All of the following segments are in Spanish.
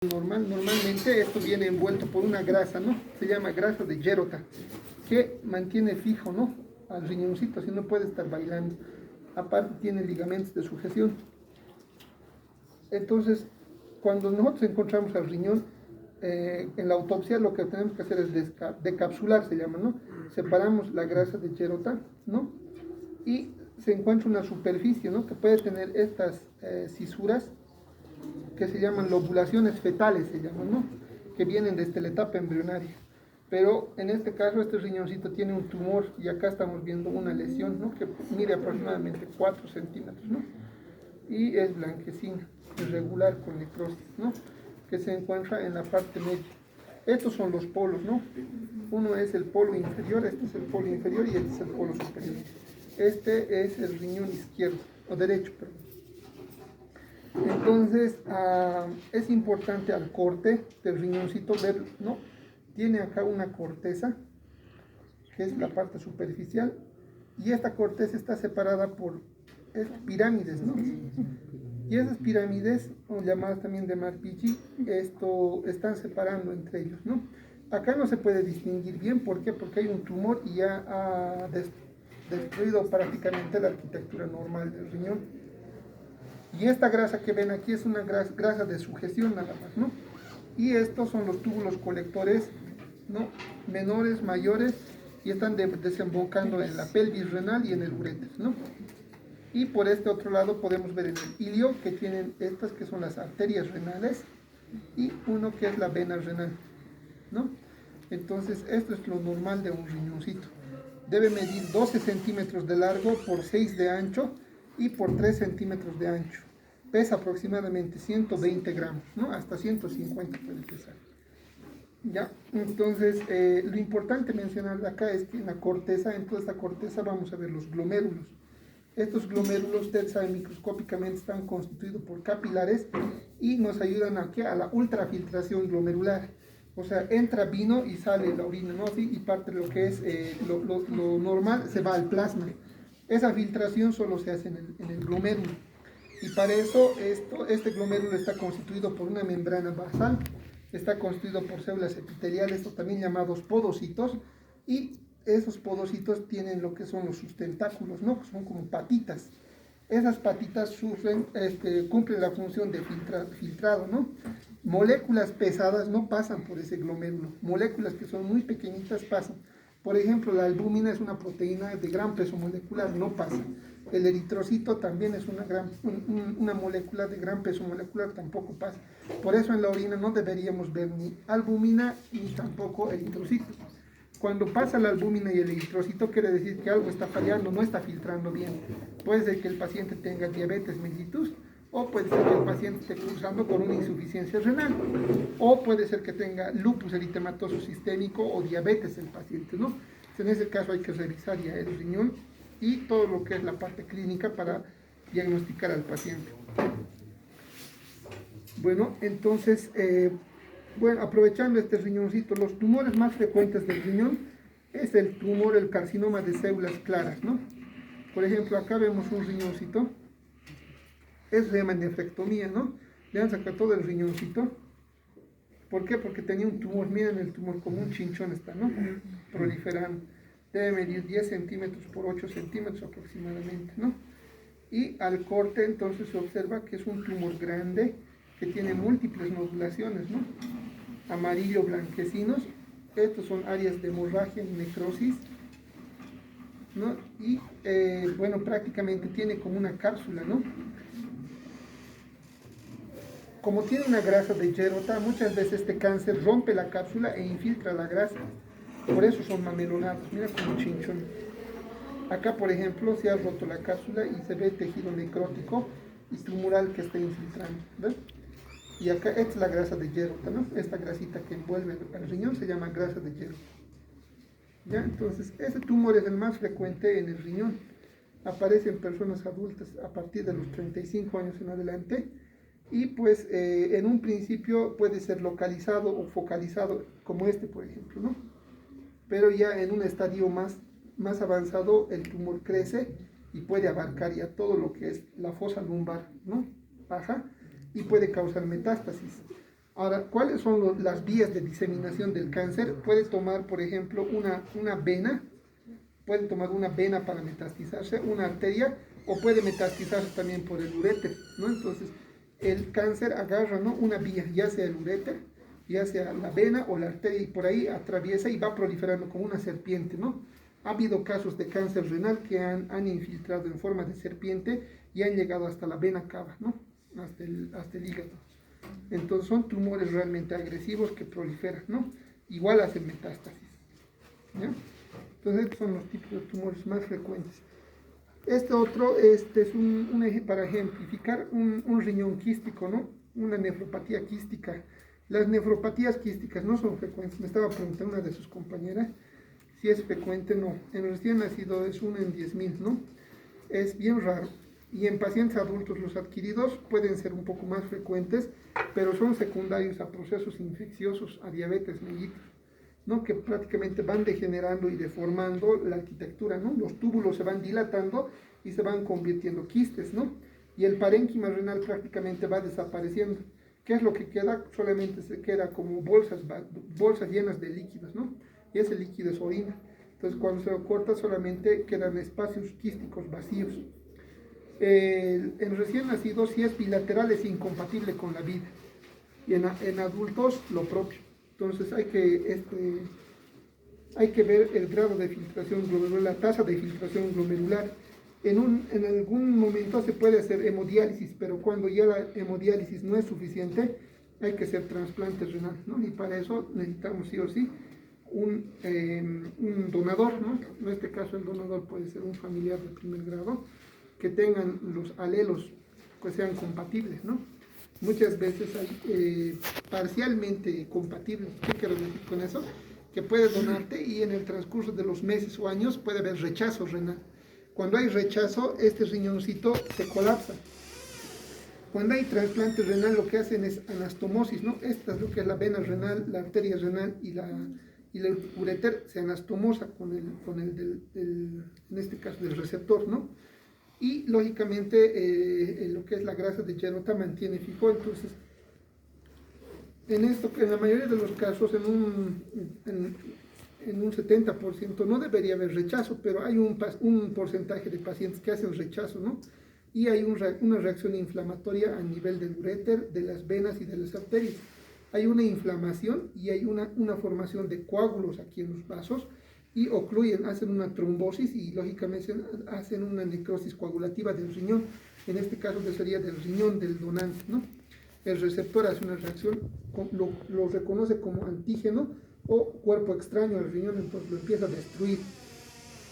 Normalmente esto viene envuelto por una grasa, ¿no? Se llama grasa de Gerota, que mantiene fijo, ¿no? Al riñoncito, así no puede estar bailando. Aparte tiene ligamentos de sujeción. Entonces, cuando nosotros encontramos al riñón, en la autopsia lo que tenemos que hacer es decapsular, se llama, ¿no? Separamos la grasa de Gerota, ¿no? Y se encuentra una superficie, ¿no? Que puede tener estas cisuras que se llaman lobulaciones fetales, se llaman, ¿no? Que vienen desde la etapa embrionaria. Pero en este caso, este riñoncito tiene un tumor y acá estamos viendo una lesión, ¿no? Que mide aproximadamente 4 centímetros, ¿no? Y es blanquecina, irregular con necrosis, ¿no? Que se encuentra en la parte media. Estos son los polos, ¿no? Uno es el polo inferior, este es el polo inferior y este es el polo superior. Este es el riñón izquierdo, o derecho, perdón. Entonces, es importante al corte del riñoncito ver, ¿no? Tiene acá una corteza, que es la parte superficial, y esta corteza está separada por pirámides, ¿no? Y esas pirámides, o llamadas también de Marpigi, están separando entre ellos, ¿no? Acá no se puede distinguir bien, ¿por qué? Porque hay un tumor y ya ha destruido prácticamente la arquitectura normal del riñón. Y esta grasa que ven aquí es una grasa de sujeción nada más, ¿no? Y estos son los túbulos colectores, ¿no? Menores, mayores, y están desembocando en la pelvis renal y en el uréter, ¿no? Y por este otro lado podemos ver en el ilio que tienen estas que son las arterias renales y uno que es la vena renal, ¿no? Entonces esto es lo normal de un riñoncito. Debe medir 12 centímetros de largo por 6 de ancho y por 3 centímetros de ancho. Pesa aproximadamente 120 gramos, ¿no? Hasta 150 puede pesar. ¿Ya? Entonces, lo importante mencionar acá es que en la corteza, en toda esta corteza vamos a ver los glomérulos. Estos glomérulos, ustedes saben, microscópicamente están constituidos por capilares y nos ayudan a la ultrafiltración glomerular. O sea, entra vino y sale la orina, ¿no? Así, y parte de lo que es lo normal se va al plasma. Esa filtración solo se hace en el glomérulo. Y para eso, este glomérulo está constituido por una membrana basal, está constituido por células epiteliales, o también llamados podocitos, y esos podocitos tienen lo que son los sustentáculos, ¿no? Son como patitas. Esas patitas cumplen la función de filtrado, ¿no? Moléculas pesadas no pasan por ese glomérulo, moléculas que son muy pequeñitas pasan. Por ejemplo, la albúmina es una proteína de gran peso molecular, no pasa. El eritrocito también es una molécula de gran peso molecular, tampoco pasa. Por eso en la orina no deberíamos ver ni albúmina ni tampoco eritrocito. Cuando pasa la albúmina y el eritrocito quiere decir que algo está fallando, no está filtrando bien. Puede ser que el paciente tenga diabetes mellitus, o puede ser que el paciente esté cursando con una insuficiencia renal, o puede ser que tenga lupus eritematoso sistémico o diabetes el paciente, ¿no? En ese caso hay que revisar ya el riñón y todo lo que es la parte clínica para diagnosticar al paciente. Bueno, entonces, aprovechando este riñoncito, los tumores más frecuentes del riñón es el carcinoma de células claras, ¿no? Por ejemplo, acá vemos un riñoncito, eso se llama nefrectomía, ¿no? Le han sacado todo el riñoncito. ¿Por qué? Porque tenía un tumor, miren el tumor como un chinchón está, ¿no? Proliferando. Debe medir 10 centímetros por 8 centímetros aproximadamente, ¿no? Y al corte entonces se observa que es un tumor grande que tiene múltiples nodulaciones, ¿no? Amarillo blanquecinos. Estos son áreas de hemorragia y necrosis, ¿no? Y prácticamente tiene como una cápsula, ¿no? Como tiene una grasa de Gerota, muchas veces este cáncer rompe la cápsula e infiltra la grasa. Por eso son mamelonados, mira como chinchón. Acá, por ejemplo, se ha roto la cápsula y se ve tejido necrótico y tumoral que está infiltrando, ¿ves? Y acá, esta es la grasa de Gerota, ¿no? Esta grasita que envuelve el riñón se llama grasa de Gerota. ¿Ya? Entonces, ese tumor es el más frecuente en el riñón. Aparece en personas adultas a partir de los 35 años en adelante. Y pues en un principio puede ser localizado o focalizado como este, por ejemplo, ¿no? Pero ya en un estadio más avanzado el tumor crece y puede abarcar ya todo lo que es la fosa lumbar, ¿no? Baja, y puede causar metástasis. Ahora, ¿cuáles son las vías de diseminación del cáncer? Puede tomar, por ejemplo, una vena, puede tomar una vena para metastizarse, una arteria, o puede metastizarse también por el uréter, ¿no? Entonces, el cáncer agarra, ¿no?, una vía, ya sea el uréter, ya sea la vena o la arteria, y por ahí atraviesa y va proliferando como una serpiente, ¿no? Ha habido casos de cáncer renal que han infiltrado en forma de serpiente y han llegado hasta la vena cava, ¿no?, hasta el hígado. Entonces son tumores realmente agresivos que proliferan, ¿no? Igual hacen metástasis, ¿ya? Entonces estos son los tipos de tumores más frecuentes. Este otro es un eje para ejemplificar un riñón quístico, ¿no? Una nefropatía quística. Las nefropatías quísticas no son frecuentes. Me estaba preguntando una de sus compañeras si es frecuente. No. En recién nacido es 1 en 10.000, ¿no? Es bien raro. Y en pacientes adultos los adquiridos pueden ser un poco más frecuentes, pero son secundarios a procesos infecciosos, a diabetes mellitus, ¿no?, que prácticamente van degenerando y deformando la arquitectura, ¿no? Los túbulos se van dilatando y se van convirtiendo quistes, ¿no? Y el parénquima renal prácticamente va desapareciendo. ¿Qué es lo que queda? Solamente se queda como bolsas llenas de líquidos, ¿no? Y ese líquido es orina. Entonces, cuando se lo corta, solamente quedan espacios quísticos vacíos. En recién nacidos, si es bilateral, es incompatible con la vida. Y en adultos, lo propio. Entonces, hay que ver el grado de filtración glomerular, la tasa de filtración glomerular. En algún momento se puede hacer hemodiálisis, pero cuando ya la hemodiálisis no es suficiente, hay que hacer trasplante renal, ¿no? Y para eso necesitamos sí o sí un donador, ¿no? En este caso el donador puede ser un familiar de primer grado, que tengan los alelos que sean compatibles, ¿no? Muchas veces hay parcialmente compatibles. ¿Qué quiero decir con eso? Que puede donarte y en el transcurso de los meses o años puede haber rechazo renal. Cuando hay rechazo, este riñoncito se colapsa. Cuando hay trasplante renal, lo que hacen es anastomosis, ¿no? Esta es lo que es la vena renal, la arteria renal y el uréter se anastomosa con en este caso, del receptor, ¿no? Y lógicamente lo que es la grasa de Gerota mantiene fijo. Entonces, en la mayoría de los casos, en un 70% no debería haber rechazo, pero hay un porcentaje de pacientes que hacen rechazo, ¿no? Y hay una reacción inflamatoria a nivel del uréter, de las venas y de las arterias. Hay una inflamación y hay una formación de coágulos aquí en los vasos y ocluyen, hacen una trombosis y lógicamente hacen una necrosis coagulativa del riñón. En este caso sería del riñón del donante, ¿no? El receptor hace una reacción, lo reconoce como antígeno o cuerpo extraño al riñón, entonces lo empieza a destruir.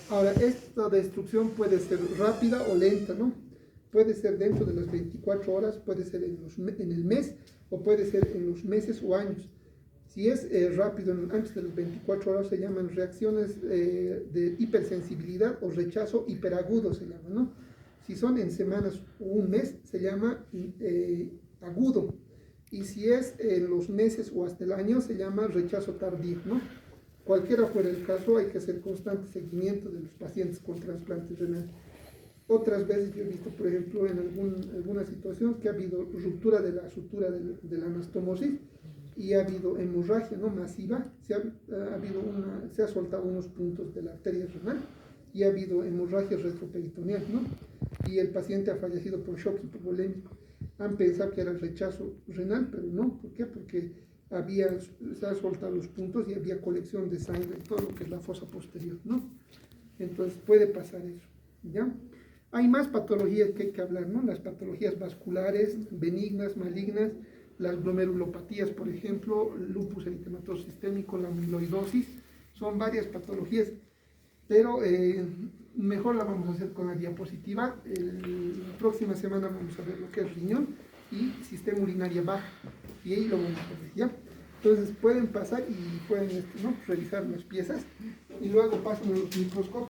Ahora, esta destrucción puede ser rápida o lenta, ¿no? Puede ser dentro de las 24 horas, puede ser en el mes o puede ser en los meses o años. Si es rápido, antes de las 24 horas, se llaman reacciones de hipersensibilidad o rechazo hiperagudo, se llama, ¿no? Si son en semanas o un mes, se llama agudo. Y si es en los meses o hasta el año, se llama rechazo tardío, ¿no? Cualquiera fuera el caso, hay que hacer constante seguimiento de los pacientes con trasplante renal. Otras veces yo he visto, por ejemplo, en alguna situación que ha habido ruptura de la sutura de la anastomosis y ha habido hemorragia, ¿no?, masiva, se ha soltado unos puntos de la arteria renal y ha habido hemorragia retroperitoneal, ¿no? Y el paciente ha fallecido por shock hipovolémico. Han pensado que era rechazo renal, pero no. ¿Por qué? Porque se han soltado los puntos y había colección de sangre en todo lo que es la fosa posterior, ¿no? Entonces puede pasar eso, ¿ya? Hay más patologías que hay que hablar, ¿no? Las patologías vasculares, benignas, malignas, las glomerulopatías, por ejemplo, lupus eritematoso sistémico, la amiloidosis, son varias patologías, pero mejor la vamos a hacer con la diapositiva. La próxima semana vamos a ver lo que es riñón y sistema urinaria baja, y ahí lo vamos a ver, ¿ya? Entonces pueden pasar y pueden, ¿no?, revisar las piezas y luego pasan a los microscopios.